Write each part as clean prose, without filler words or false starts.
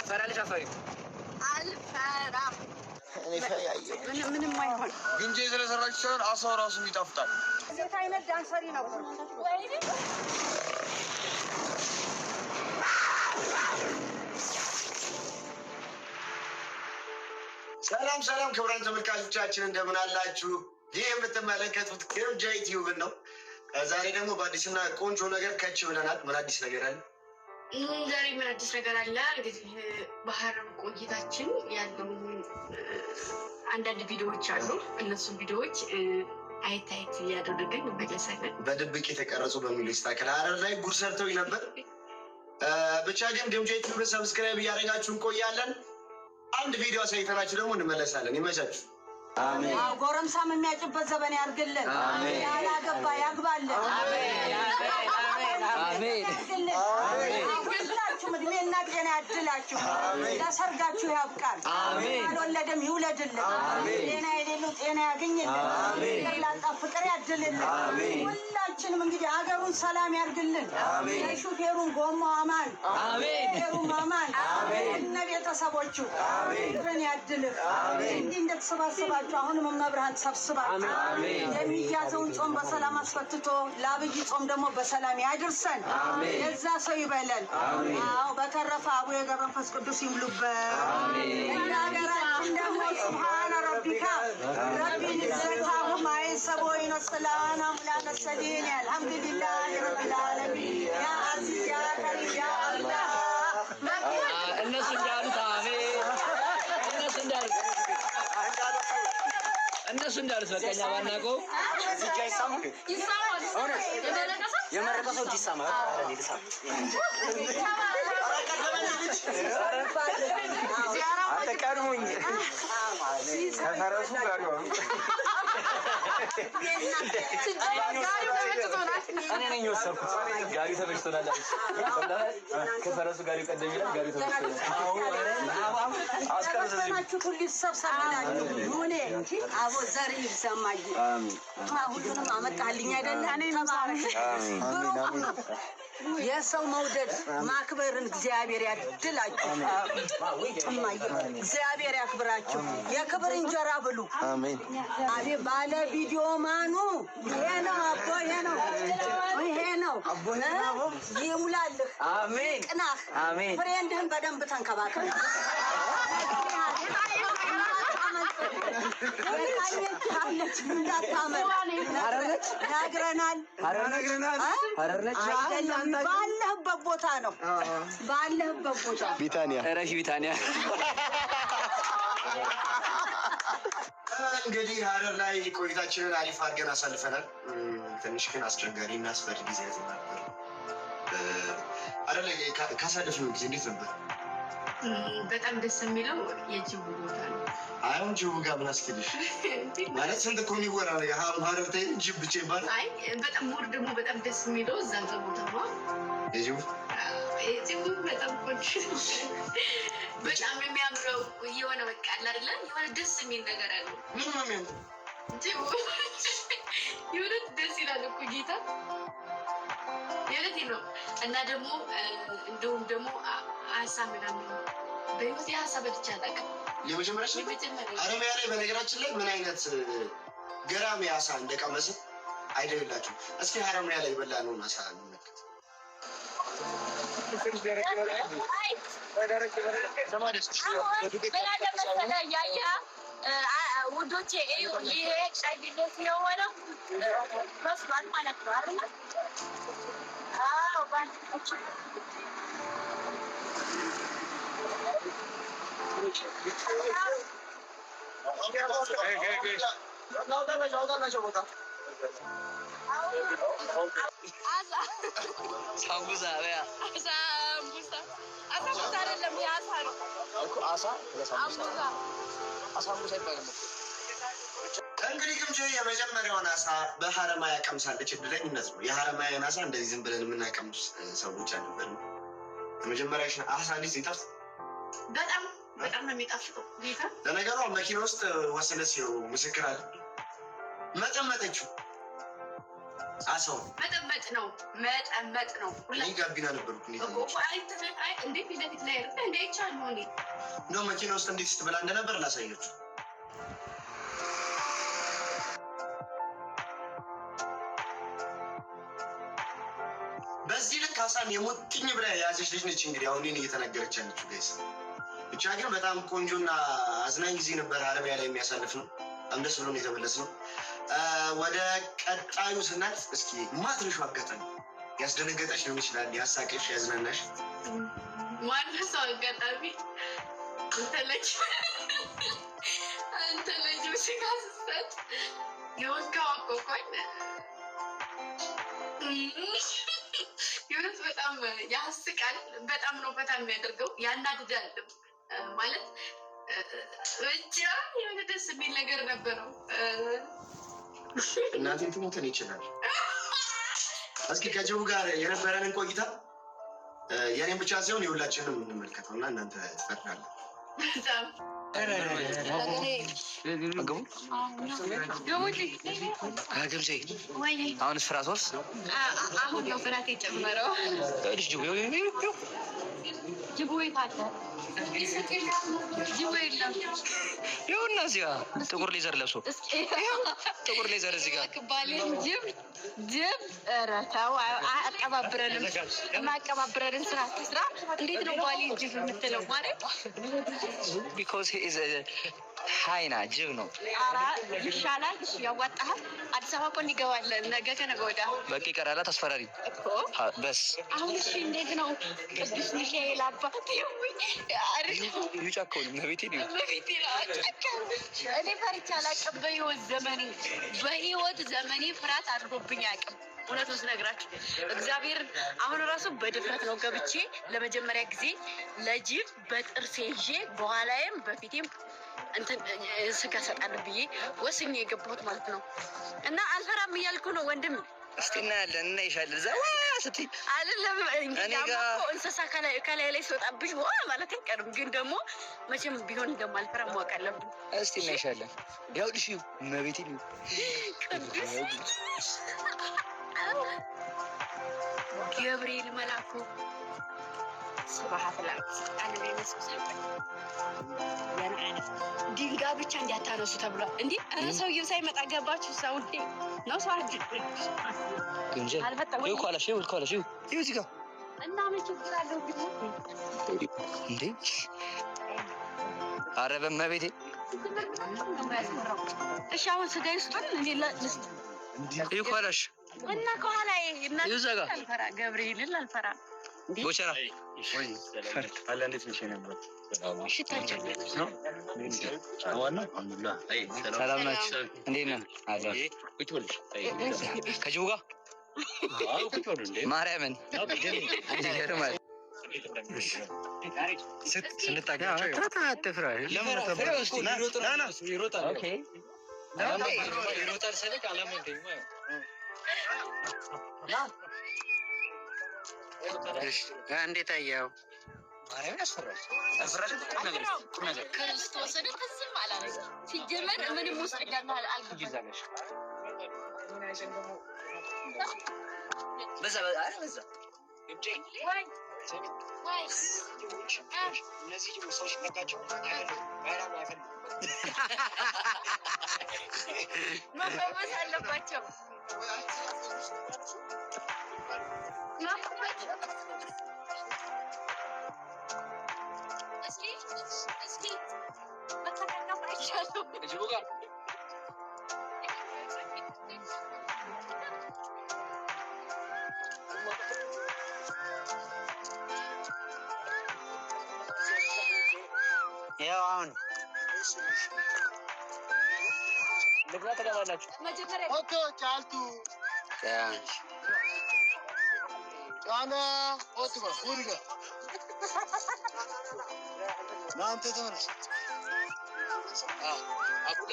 ፈራለሽ አፈሪ አልፈራም። ምንም አይሆን ግን ስለሰራች ሳይሆን አሳው ራሱ ይጣፍጣል። እንዴት አይነት ዳንሰሪ ነው ወይ? ሰላም ክቡራን ተመልካቾቻችን እንደምን አላችሁ? ይህ የምትመለከቱት ግምጃ ዩቲዩብን ነው። ዛሬ ደግሞ በአዲስና ቆንጆ ነገር ከች ብለናል። ምን አዲስ ነገር አለ? ዛሬ ምን አዲስ ነገር አለ? እንግዲህ በሀረር ቆይታችን ያለው አንዳንድ ቪዲዮዎች አሉ። እነሱ ቪዲዮዎች አየት እያደረግን እንመለሳለን። በድብቅ የተቀረጹ በሚል ይስተካከል። ሀረር ላይ ጉድ ሰርተው ነበር። ብቻ ግን ግምጃ ዩቲዩብን ሰብስክራይብ እያደረጋችሁ እንቆያለን። አንድ ቪዲዮ አሳይተናችሁ ደግሞ እንመለሳለን። ይመቻችሁ። አሜን። ጎረምሳም የሚያጭበት ዘመን ያርግልን። አሜን። ያላገባ ያግባልን። አሜን። አሜን። ሁላችሁም እድሜና ጤና ያድላችሁ። ለሰርጋችሁ ያብቃል። ያልወለደም ይውለድልን። ጤና የሌለው ጤና ያገኝልን። የላጣ ፍቅር ያድልልን። ሁላችንም እንግዲህ ሀገሩን ሰላም ያርግልን። ሹፌሩን ጎማው አማን፣ ሹፌሩም አማን፣ እነ ቤተሰቦቹ ፍቅርን ያድልህ። እንዲህ እንደተሰባሰባችሁ አሁንም መብርሃን ተሰብስባችሁ የሚያዘውን ጾም በሰላም አስፈትቶ ለአብይ ጾም ደግሞ በሰላም ያድርሰን። የዛ ሰው ይበለን። አዎ በተረፈ አቡነ ገብረ መንፈስ ቅዱስ ይምሉበት። ሀገራችን ደግሞ ሱብሃነ ረቢካ ረቢን ዘታሁ ማይሰቦ ይነስላና ሙላነ ሰዲን አልሐምዱሊላህ ረቢል ዓለሚን ያ አዚዝ ያ ከሪም ያ አላህ እነሱ እንዳሉት አሜን። እነሱ እንዳሉት በቀኛ ባናቀው የመረቀ ሰው ይሳማል። አተቀርሙኝ ከፈረሱ ጋር ነው። እኔ ነኝ ወሰድኩት። ጋሪ ተበጅቶናል። ከፈረሱ ጋር ይቀደም ይላል። ጋሪ ተበጅቶናል። አስከረሰናችሁ ሁሉ ይሰብሰብላችሁ። ኑኔ አቦ ዘር ይሰማኝ። ሁሉንም አመጣልኝ አይደለ? እኔ ተባረክ። የሰው መውደድ ማክበርን እግዚአብሔር ያድላችሁ። እማዬ እግዚአብሔር ያክብራችሁ። የክብር እንጀራ ብሉ። አሜን። አቤት ባለ ቪዲዮ ማኑ ይሄ ነው አቦ፣ ይሄ ነው ይሙላልህ። አሜን። ቅናህ አሜን። ፍሬንድህን በደንብ ተንከባከብ። ባለህበት ቦታ ነው። ባለህበት ቦታ ቢታንያ ረሺ ቢታንያ እንግዲህ ሀረር ላይ ቆይታችንን አሪፍ አድርገን አሳልፈናል። ትንሽ ግን አስቸጋሪ እና አስፈሪ ጊዜ ነበር። ሀረር ላይ ካሳለፍነው ጊዜ እንዴት ነበር? በጣም ደስ የሚለው የጅቡ ቦታ ነው። አሁን ጅቡ ጋር ምን አስኬድሽ? ማለት ስንት እኮ የሚወራ ነገር ሀረር ታይ ጅብ ብቻ ይባላል። አይ በጣም ሞር ደግሞ በጣም ደስ የሚለው እዛ ቦታ ነው። የጅቡ በጣም ቆንጆ በጣም የሚያምረው የሆነ በቃ አለ አይደለ? የሆነ ደስ የሚል ነገር አለው። ምን ነው የሚያምረው? ጅቡ የሆነ ደስ ይላል እኮ ጌታ የለቴ ነው። እና ደግሞ እንደውም ደግሞ አሳ ምናምን በህይወት የአሳ በልቼ አላውቅም። የመጀመሪያሽ ሀረሚያ ላይ በነገራችን ላይ ምን አይነት ገራሚ አሳ እንደቀመስን አይደላችሁ። እስኪ ሀረሚያ ላይ በላነውን አሳ እንመልከት። ውዶቼ ይሄ ሻይ ቢነት የሆነው መስሏል ማለት ነው አይደል? አዎ ባንቺ ሳምቡሳ በያ አሳምቡሳ አይደለም የአሳ ነው እኮ አሳ አሳምቡሳ ይባላል። እንግዲህ ግምጃ የመጀመሪያውን አሳ በሀረማያ ቀምሳለች። እድለኝነት ነው። የሀረማያን አሳ እንደዚህ ዝም ብለን የምናቀምስ ሰዎች አልነበርም። የመጀመሪያ አሳ እንዴት ይጣፍጥ? በጣም ነው የሚጣፍጠው። ለነገሩ መኪና ውስጥ ወሰነች ምስክር አለ። መጠመጠችው አሰው መጠመጥ ነው መጠመጥ ነው። እኔ ጋቢና ነበርኩ እንዴት ፊት ላይ እንደ ይቻሉ ነው መኪና ውስጥ እንዴት ስትበላ እንደነበር ላሳያችሁ። በዚህ ልክ ሀሳብ የሞጥኝ ብላ የያዘች ልጅ ነች። እንግዲህ አሁን እኔን እየተናገረች ያለችው ጋይስ። ብቻ ግን በጣም ቆንጆና አዝናኝ ጊዜ ነበር አረቢያ ላይ የሚያሳልፍ ነው። በጣም ደስ ብሎን የተመለስ ነው። ወደ ቀጣዩ ስናት እስኪ ማትረሹ አጋጣሚ ያስደነገጠች ሊሆን ይችላል፣ ያሳቀሽ፣ ያዝናናሽ ማድረሰው አጋጣሚ አንተ ልጅ ስጋ ስትሰጥ የወዝጋው አቆቋኝ የሆነት በጣም ያስቃል። በጣም ነው በጣም የሚያደርገው ያናድዳል ማለት ብቻ የሆነ ደስ የሚል ነገር ነበረው። እናቴ ትሞተን ይችላል። እስኪ ከጅቡ ጋር የነበረንን ቆይታ የኔን ብቻ ሳይሆን የሁላችንም እንመልከተው እና እናንተ ትፈርዳለን። አሁንስ ፍራት ወርስ አሁን ነው ፍራት የጨመረው። ጅቡ የታለ? ጅቡ የለም። ይኸውና እዚህ ጋር ጥቁር ሌዘር ለብሶ ጥቁር ሌዘር እዚህ ጋር ባሌን ጅብ ኧረ ተው አያቀባብረንም። የማያቀባብረንን ስራ አትስራ። እንዴት ነው ባሌን ጅብ የምትለው? ማለት ቢኮዝ ሀይና ጅብ ነው። ኧረ ይሻላል። እሺ ያዋጣሃል። አዲስ አበባ እኮ እንገባለን ነገ ከነገ ወዲያ። በቃ ይቀራላት አስፈራሪ እኮ በስ አሁን እሺ እንዴት ነው? ቅዱስ ሚካኤል አባት ዩጫከውን መቤቴ ነው እኔ ፈርቼ አላውቅም። በህይወት ዘመኔ ፍርሃት አድርጎብኝ አያውቅም። እውነቱን ስነግራችሁ እግዚአብሔር አሁን ራሱ በድፍረት ነው ገብቼ ለመጀመሪያ ጊዜ ለጅብ በጥርሴ ይዤ በኋላዬም በፊቴም እንትን ስጋ እሰጣለሁ ብዬ ወስኜ የገባሁት ማለት ነው። እና አልፈራም እያልኩ ነው ወንድም። እስቲ እናያለን እና ይሻላል እዛ ስትይ አይደለም እንግዲህ እንስሳ ከላይ ላይ ሲወጣብሽ ማለት አይቀርም። ግን ደግሞ መቼም ቢሆን እንደማልፈራ ማወቅ አለብን። እስቲ እናይሻለን። ያው ልሽ መቤቴ ነው ቅዱስ ገብርኤል መላኩ ስብሐት ላክ አለ ድንጋይ ብቻ እንዲያታነሱ ተብሏል። እንዲህ ኧረ ሰውዬው ሳይመጣ ገባችሁ? ሰው እንዴ ነው ሰው አጅ ግንጀል ይልኳላሽ እዚህ ጋር እና ምን ችግር አለው እንዴ? ኧረ በመቤቴ እሺ አሁን ስጋ ይስጡን እንዴ ለስጥ ይልኳላሽ እና ከኋላ እና ይዘጋ አልፈራ ገብርኤልን አልፈራ ቦቸራ አለ እንዴት ነሽ ነበር? ሽታቸው ሰላም ናችሁ? እንዴት ነህ? አለ ከጅቡ ጋር ማርያምን ይገርማል። ስንታገኛቸው አትፍራ። ይሮጣል ስልክ አላመንከኝም። እንዴት አየኸው? ማርያምን ያስፈራል። ክርስቶስን ትዝም አላለች። ሲጀመር ምንም ውስጥ እንዳለ አልገባኝም። በዛ መፈመስ አለባቸው። እስኪ መተካከፍ አይቻልም። ያው አሁን ልግባ ተገባላችሁ። መጀመሪያ ኦኬ ቻልቱ ጫና ኦትባ ሁሪጋ ናንተ ተመለስ አቡጋ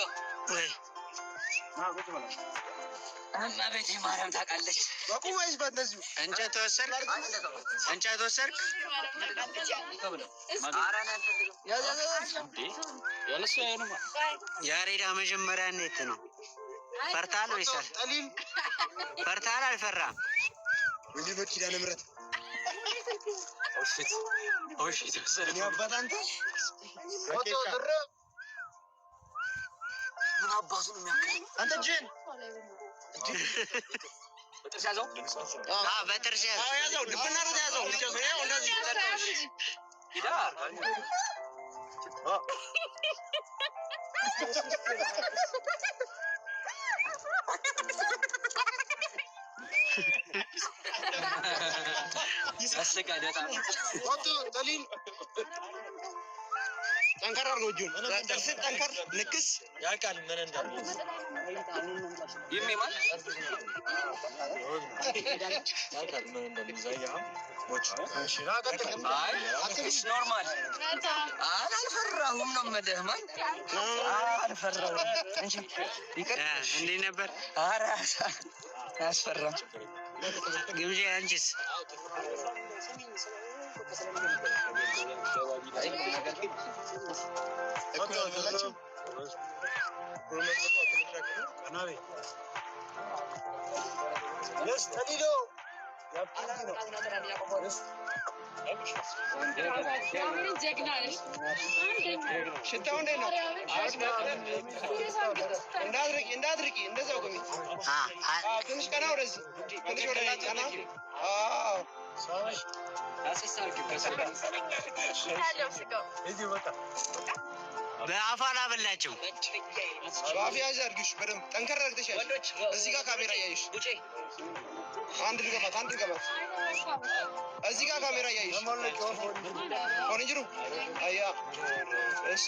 ወይ እመቤቴ ማርያም ታውቃለች። በቁመሽ በእንደዚሁ እንጨት ወሰድክ? ያሬዳ መጀመሪያ እንዴት ነው? ፈርታል ወይስ ፈርታል? አልፈራም። እንዴ በኪዳነ ምሕረት ኦሽት ወሰደ ያባታ አንተ ወጣ ድረ ምን አባቱ ነው የሚያከል አንተ ጀን በጥርስ ያዘው። በጥርስ ያዘው። ድብና ነው ያዘው። ይኸው እንደዚህ ሂዳ ያስቃል በጣም። ወጡ ጠሊል ጠንከር አድርገው እጁን ጥርስ ጠንከር ንክስ ያውቃል ምን እንዳለ ይሜማል ያውቃል ምን እንደሚዛያ አትሽ ኖርማል አልፈራሁም ነው መደህማን አልፈራሁም እንጂ ይቀር እንዴ ነበር። ኧረ አያስፈራም። ግምጄ አንቺስ? ሽታው እንዴት ነው? እንዳትርቂ እንደዛው ቆሚ። ትንሽ ቀና ወደዚህ ትንሽ ወደ ላይ ቀና። በአፏ ላበላቸው። በአፍ ያዥ አድርጊሽ በደምብ ጠንከር አድርገሽ ያዥ። እዚህ ጋር ካሜራ እያይሽ አንድ ልገባት እዚህ ጋር ካሜራ እያይሽ ሆን እንጅሩ አያ እሺ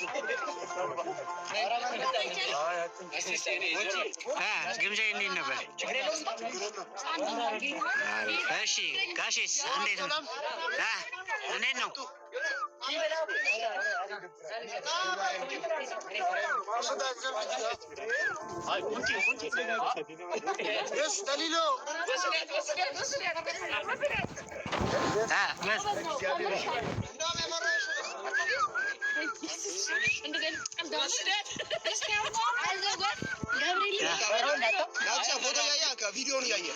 ግምጃ እንዴት ነበር? እሺ ጋሼስ እንዴት ነው? እንዴት ነው? ቪዲዮን እያየ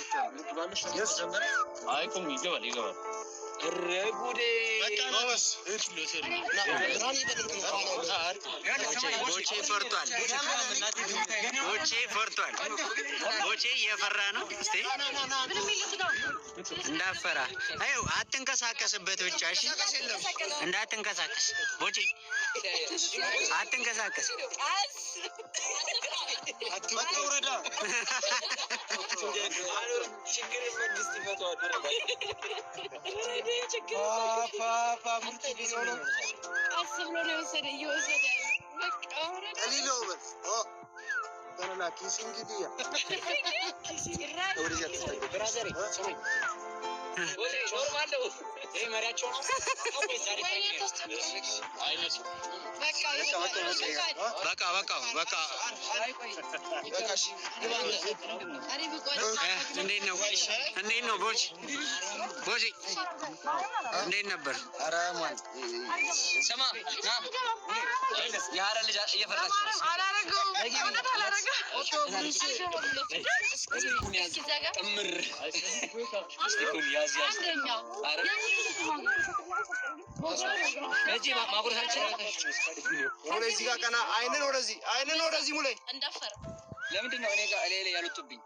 ቦቼ ፈርቷል። ቦቼ ፈርቷል። ቦቼ እየፈራ ነው። እስቲ እንዳፈራ አዩ አትንቀሳቀስበት ብቻ እሺ፣ እንዳትንቀሳቀስ ቦቼ አትንቀሳቀስ። ወረዳ እንዴት ነው? እንዴት ነው? ቦቼ ቦቼ እንዴት ነበር? ስማ የሀረር ልጅ እየፈራች ነው። ጥምር ወደዚህ ጋር ቀና አይንን ወደዚህ ሙላይ ለምንድን ነው እኔ ጋር እኔ ላይ ያሉትብኝ?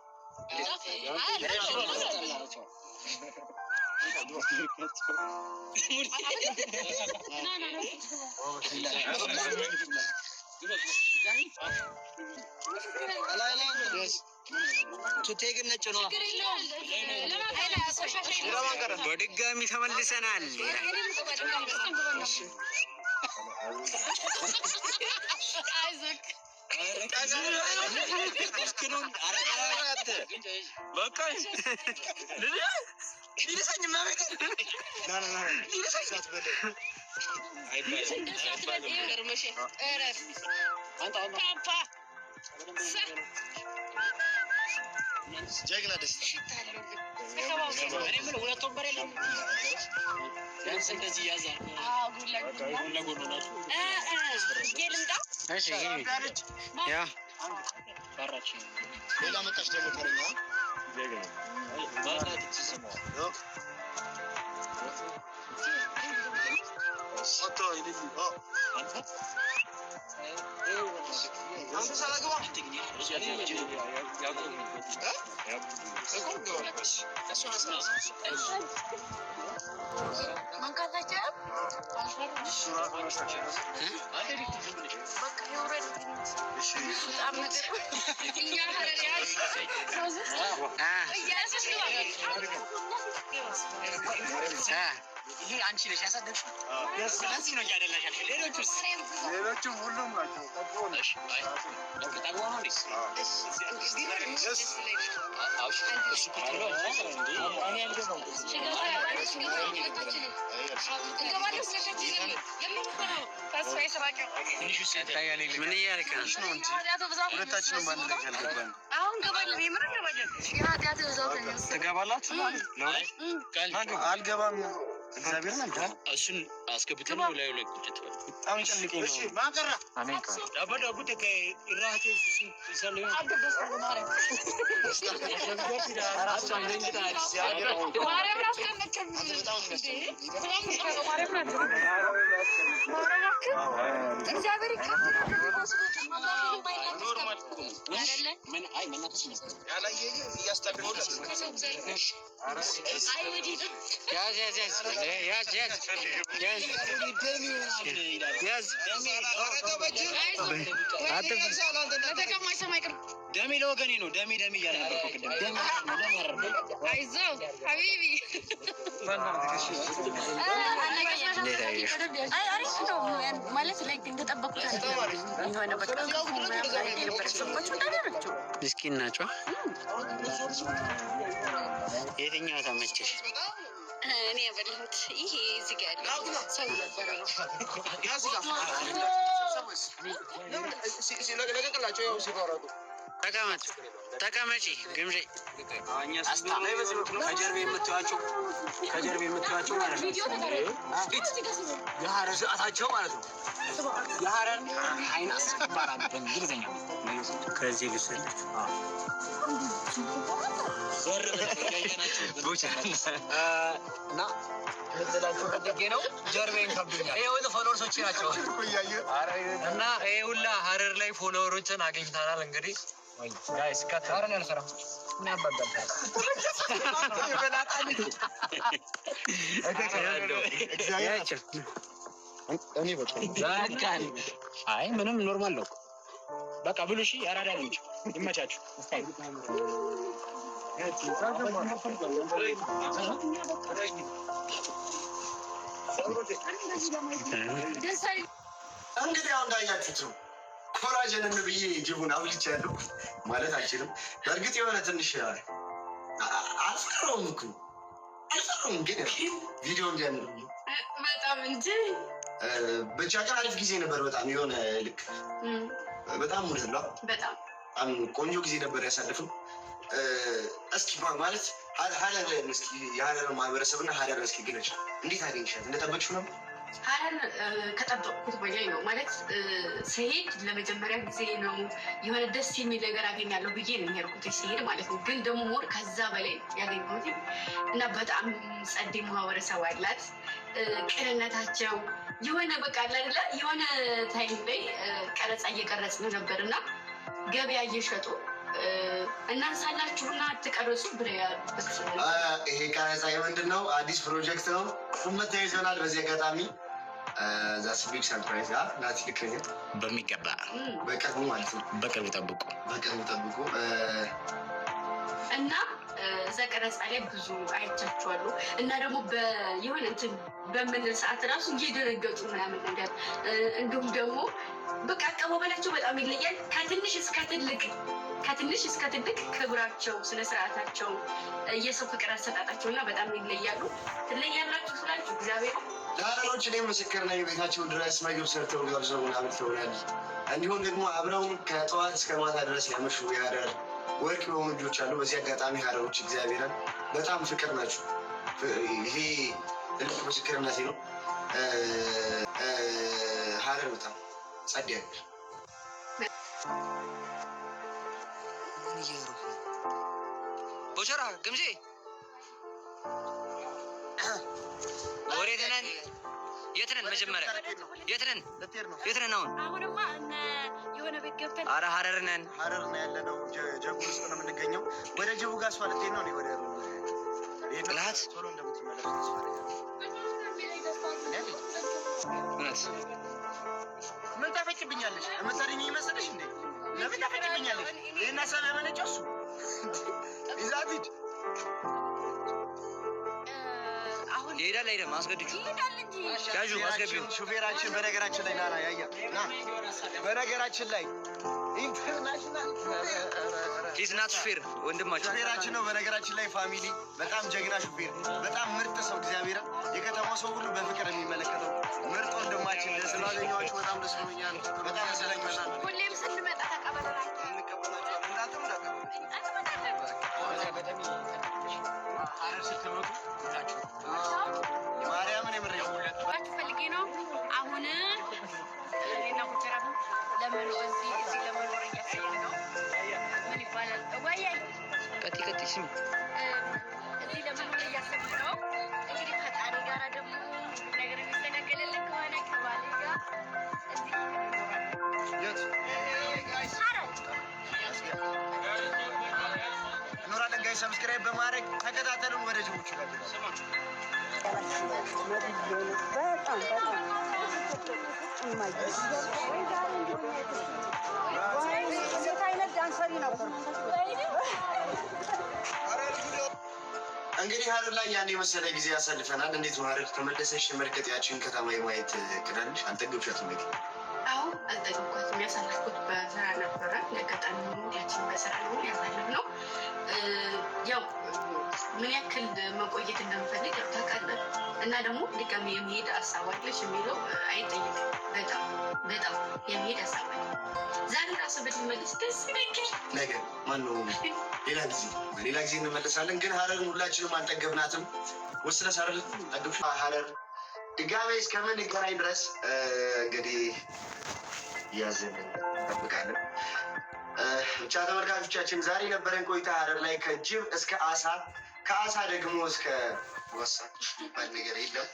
በድጋሚ ተመልሰናል። ጀግና ደስ እንደዚህ ያዛል። ሌላ መጣች ደግሞ ተረኛ አንተ ሳላግባ ይሄ አንቺ ነሽ ያሳደግሽው? ስለዚህ ነው እያደላሽ ያልሽው። ሌሎቹም ሁሉም ናቸው። ምን እያልክ ነው? ሁለታችንም ባንድ ላይ ካልገባን ትገባላችሁ? አልገባም። እግዚአብሔር ነው። እሱን አስገብተን ነው ላይ ላይ ቁጭት በጣም ጨንቀኝ ነው። ማቀራ አሜን ካ ዳባዳ ጉድ ከኢራቴ ሲሰለኝ አደረሰ ማለት ደሜ ለወገኔ ነው። ደሜ እያለ አይዞህ ሀቢቢ ማለት ላይ እንደጠበቁት የሆነ በቃ ምስኪን ናቸው። የትኛው ተመቸሽ? እኔ ያበላሁት ይሄ እዚህ ጋር ያለው ሰው ነበር። ተቀመጪ ግምጄ ከጀርቤ የምትዋቸው ማለት ነው። የሀረር ሰዓታቸው ማለት ነው። የሀረር አይን አስባራል በእንግሊዝኛ ከዚህ ልሰለች እና ምንላቸው ፈልጌ ነው። ጀርቤን ከብዶኛል። ይሄ ሁሉ ፎሎወርሶች ናቸው እና ይሄ ሁላ ሀረር ላይ ፎሎወሮችን አግኝተናል። እንግዲህ ጋይስ ከታረን ያልሰራ አይ ምንም ኖርማል ነው። በቃ ብሉ። እሺ ያራዳ ልጅ ይመቻችሁ። እንግዲህ አሁን እንዳያችሁት ነው። ኮራጀንን ብዬ ጅቡን አብልቻለሁ ማለት አልችልም። በእርግጥ የሆነ ትንሽ አልፈራውም እኮ አልፈራውም፣ ግን ቪዲዮ እንዲያምር በጣም እንጂ ብቻ ግን አሪፍ ጊዜ ነበር። በጣም የሆነ ልክ በጣም ሙድላ በጣም ቆንጆ ጊዜ ነበር ያሳለፍም። እስኪ ማለት ሀረር እስኪ የሀረር ማህበረሰብና ሀረር እስኪ ግለጭ። እንዴት አገኝሻት? እንደጠበቅሽው ነበር? ሀረር ከጠበቅኩት በላይ ነው። ማለት ስሄድ ለመጀመሪያ ጊዜ ነው። የሆነ ደስ የሚል ነገር አገኛለሁ ብዬ ነው የሄድኩት ሲሄድ ማለት ነው። ግን ደግሞ ሞር ከዛ በላይ ያገኘሁት እና በጣም ጸዴ ማህበረሰብ አላት። ቅንነታቸው የሆነ በቃ አለ አይደለ? የሆነ ታይም ላይ ቀረጻ እየቀረጽን ነበር እና ገበያ እየሸጡ እናንሳላችሁና አትቀርጹ ብለው ያሉት። ይሄ ቀረጻ የምንድን ነው? አዲስ ፕሮጀክት ነው። መታየት ይሆናል። በዚህ አጋጣሚ ዛስ ቢግ ሰርፕራይዝ ናት። ልክ ነኝ። በሚገባ በቅርቡ ማለት ነው። በቅርቡ ጠብቁ እና እዛ ቀረጻ ላይ ብዙ አይቻችኋለሁ እና ደግሞ የሆነ እንትን በምንል ሰዓት ራሱ እየደረገጡ ምናምን ነገር እንዲሁም ደግሞ በቃ አቀባበላቸው በጣም ይለያል። ከትንሽ እስከ ትልቅ ክብራቸው፣ ስነስርዓታቸው፣ የሰው ፍቅር አሰጣጣቸው እና በጣም ይለያሉ። ትለያላችሁ ስላችሁ እግዚአብሔር ዳሮች እኔ ምስክር ነኝ። ቤታቸው ድረስ ምግብ ሰርተው ጋብዘው አብልተውናል። እንዲሁም ደግሞ አብረውን ከጠዋት እስከ ማታ ድረስ ያመሹ የሀረር ወርቅ የሆኑ ልጆች አሉ። በዚህ አጋጣሚ ሀረሮች እግዚአብሔርን በጣም ፍቅር ናቸው። ይሄ ትልቅ ምስክርነቴ ነው። ሀረር በጣም ጸድ ቦቸራ ግምጄ ወሬት ነን? የት ነን? መጀመሪያ የት ነን? አሁንማ የሆነ ቤት ገብተን ኧረ ሀረር ነን ያለነው። ጀቡ ውስጥ ነው የምንገኘው። ወደ ጀቡ ጋር እሷ ልትሄድ ነው። ወደ ጥላት ቶሎ እንደምትመለስ እውነት ምን ታፈጭብኛለሽ? የምትሰሪኝ ይመስልሽ እንዴ? ለምን ታፈጭብኛለሽ? ይህን ሀሳብ ያመነጨው እሱ ይዛት ሂድ። ይሄዳል አይደለም? አስገድጁ ያዡ አስገቢው። ሹፌራችን በነገራችን ላይ ናና ያያ ና በነገራችን ላይ ኢንተርናሽናል ሂዝናት ሹፌር ወንድማችን ሹፌራችን ነው። በነገራችን ላይ ፋሚሊ በጣም ጀግና ሹፌር፣ በጣም ምርጥ ሰው፣ እግዚአብሔር የከተማው ሰው ሁሉ በፍቅር የሚመለከተው ምርጥ ወንድማችን። ስላገኘኋችሁ በጣም ደስ ብሎኛል። በጣም ስለኛል። ሁሌም ስንመጣ ተቀበለናል። እንቀበላችኋለን። እንዳትም ማርያምን የምሬው ፈልጌ ነው። አሁን እኔና ቁጭራ ለመኖር እዚህ ለመኖር እያሰብን ነው። ምን ይባላል? ቀጥ ስም እዚህ ለመኖር እያሰብን ነው። እንግዲህ ፈጣሪ ጋር ደግሞ ነገር የሚስተካከልልን ከሆነ ከባሌ ጋር እዚህ እኖራለን። ጋይ ሰብስክራይብ በማድረግ ተከታተሉን። ወደ ጅቡቲ እንግዲህ ሀረር ላይ ያን የመሰለ ጊዜ ያሳልፈናል። እንዴት ነው ሀረር ተመለሰሽ? መርገጥ ያችን ከተማ የማየት ቅዳንሽ አልጠገብሻትም? እንግዲህ አሁን አልጠገብኳትም። ያሳለፍኩት በስራ ነበረ። ለቀጣሚ ያችን በስራ ነው ያሳለፍነው። ያው ምን ያክል መቆየት እንደምፈልግ ታውቃለህ። እና ደግሞ ድጋሚ የሚሄድ ሀሳብ አለሽ የሚለው አይጠይቅም። በጣም የሚሄድ ሀሳብ አለ። ዛሬ ራሱ ብትመለስ ደስ ይለኛል። ነገ ማነው ሌላ ጊዜ እንመለሳለን። ግን ሀረርን ሁላችንም አልጠገብናትም። ወስነሽ ሀረር ጠገብሽ? ሀረር ድጋሜ እስከምንገናኝ ድረስ እንግዲህ ያዘን እንጠብቃለን። ብቻ ተመልካቾቻችን ዛሬ ነበረን ቆይታ ሀረር ላይ ከጅብ እስከ አሳ፣ ከአሳ ደግሞ እስከ ወሳ ባል ነገር የለም።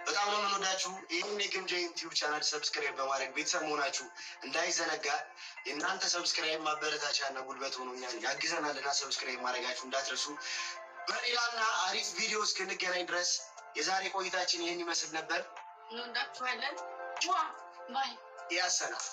በጣም ነው የምንወዳችሁ። ይህን የግምጃ ዩቲዩብ ቻናል ሰብስክራይብ በማድረግ ቤተሰብ መሆናችሁ እንዳይዘነጋ። የእናንተ ሰብስክራይብ ማበረታቻ እና ጉልበት ሆኖኛል፣ ያግዘናልና ሰብስክራይብ ማድረጋችሁ እንዳትረሱ። በሌላና አሪፍ ቪዲዮ እስክንገናኝ ድረስ የዛሬ ቆይታችን ይህን ይመስል ነበር። እንወዳችኋለን። ባይ ያሰናል።